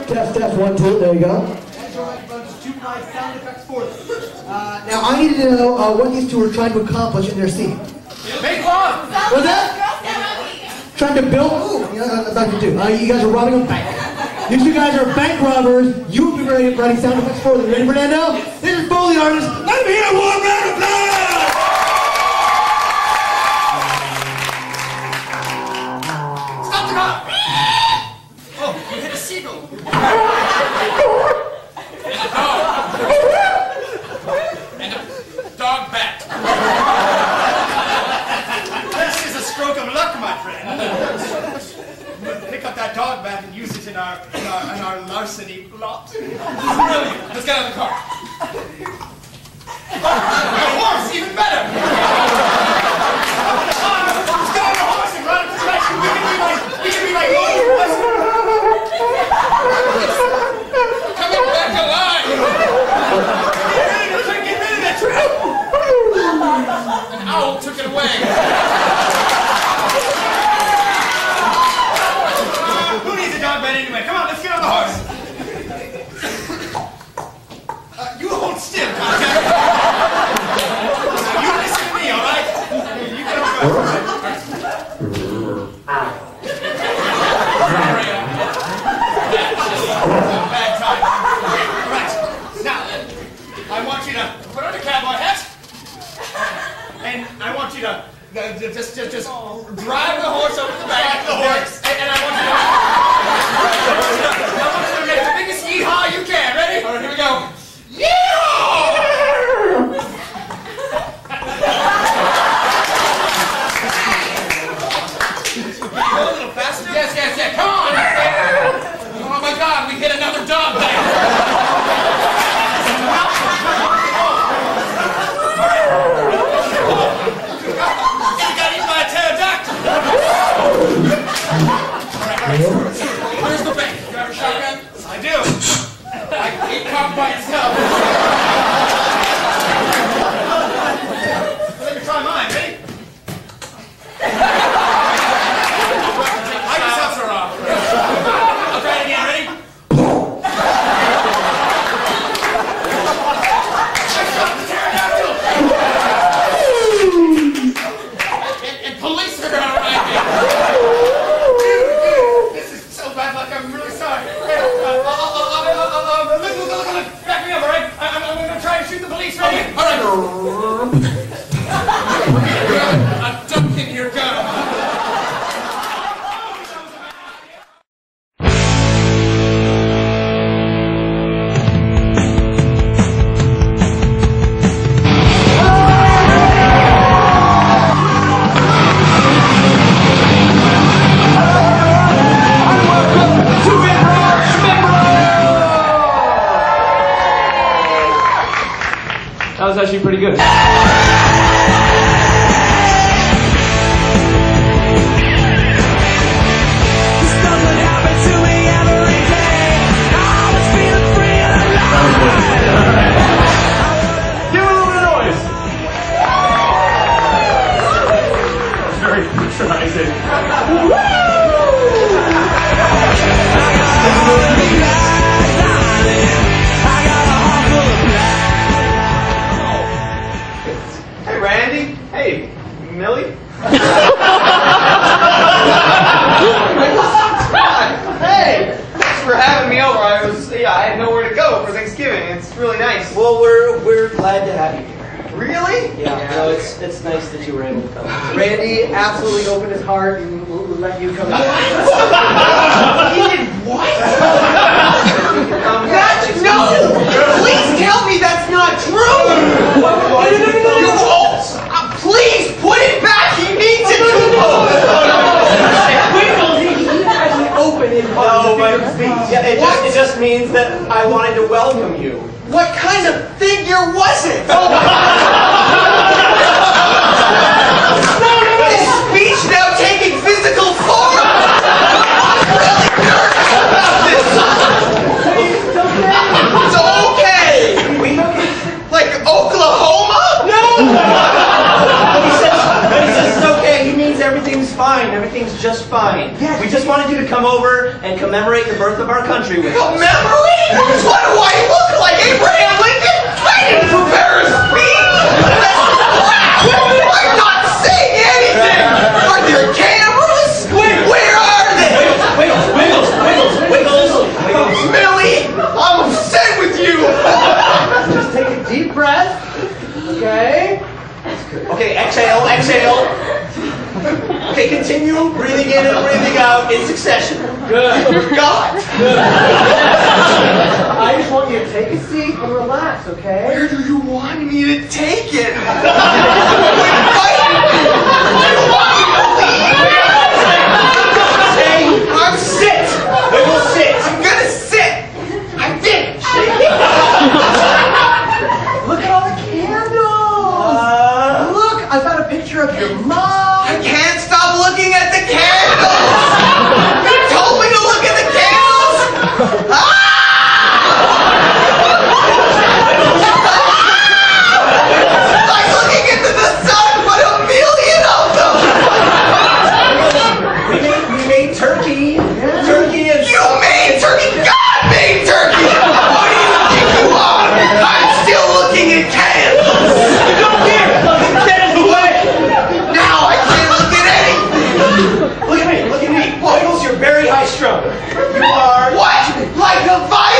Test, 1, 2, there you go. That's your microphone, just 2 live sound effects for them. Now I need to know what these two are trying to accomplish in their scene. Make love! What's that? Trying to build, that's not to do. You guys are robbing a bank. These two guys are bank robbers. You will be writing sound effects for them. Ready for that now? This is Foley Artist. Let me hear a warm round of applause! Stop the car! Oh, you hit a seagull. And a dog bat. This is a stroke of luck, my friend. Pick up that dog bat and use it in our larceny plot. Brilliant. Let's get out of the car. A horse, even better. Let's get on the horse and run up to the rescue. We can be like boys. Coming back alive. Get rid of that trap. An owl took it away. Who needs a dog bed anyway? Come on, let's get on the horse. You hold still, contact. You listen to me, all right? You get on the horse. Bad time. Right. Now, I want you to put on a cowboy hat, and I want you to just drive the horse over to the back. Drive the horse. And I want you to make the biggest yeehaw you can. Ready? All right, here we go. Yeehaw! Go a little faster. Yes. Come on. Oh my God, we hit another dog bat. Where's the bank? You have a shotgun? I do. I ain't cocked by itself. Let me try mine. Ready? I just have her off. I'll try it again. Ready? I shot the pterodactyl. And police are gonna arrive here. This is so bad luck. I'm really sorry. Look. Back me up, all right? I'm going to try and shoot the police. Ready? All right. A duck in your gun. That was actually pretty good. Give a little bit of noise. It's very patronizing. Hey, Randy. Hey, Millie. Hey, thanks for having me over. I had nowhere to go for Thanksgiving. It's really nice. Well, we're glad to have you here. Really? Yeah. No, it's nice that you were able to come. Randy absolutely opened his heart and will let you come in. He did what? No! Please tell me that's not true! You're false! Please put it back! He needs it! He actually opened his heart to speech. Yeah, it just means that I wanted to welcome you. What kind of figure was it? Is speech now taking physical form? I'm really nervous about this! It's okay! Like Oklahoma? No! But he says it's okay. He means everything's fine. Everything's just fine. Yes, we just wanted you to come over and commemorate the birth of our country with us. Commemorate? What do I look like, Abraham Lincoln? I didn't prepare a speech! I'm not saying anything! Are there cameras? Where are they? Wiggles. Millie, I'm upset with you! Just take a deep breath. Okay? Okay, exhale. Okay, continue breathing in and breathing out in succession. Good. God! I just want you to take a seat and relax, okay? Where do you want me to take it? Sit. Wiggle, sit. I'm gonna sit. I did. Look at all the candles. Look, I've got a picture of your mom. I can't stop looking at the candles. You told me to look at the candles. I'm looking into the sun, but a million of them. We made turkey. Turkey and... You made turkey. God made turkey. What do you think you are? I'm still looking at candles. Don't care. Get in the way. Now I can't look at anything. Look at me. Wiggles, you're very high strung. You are... What? Like a violin?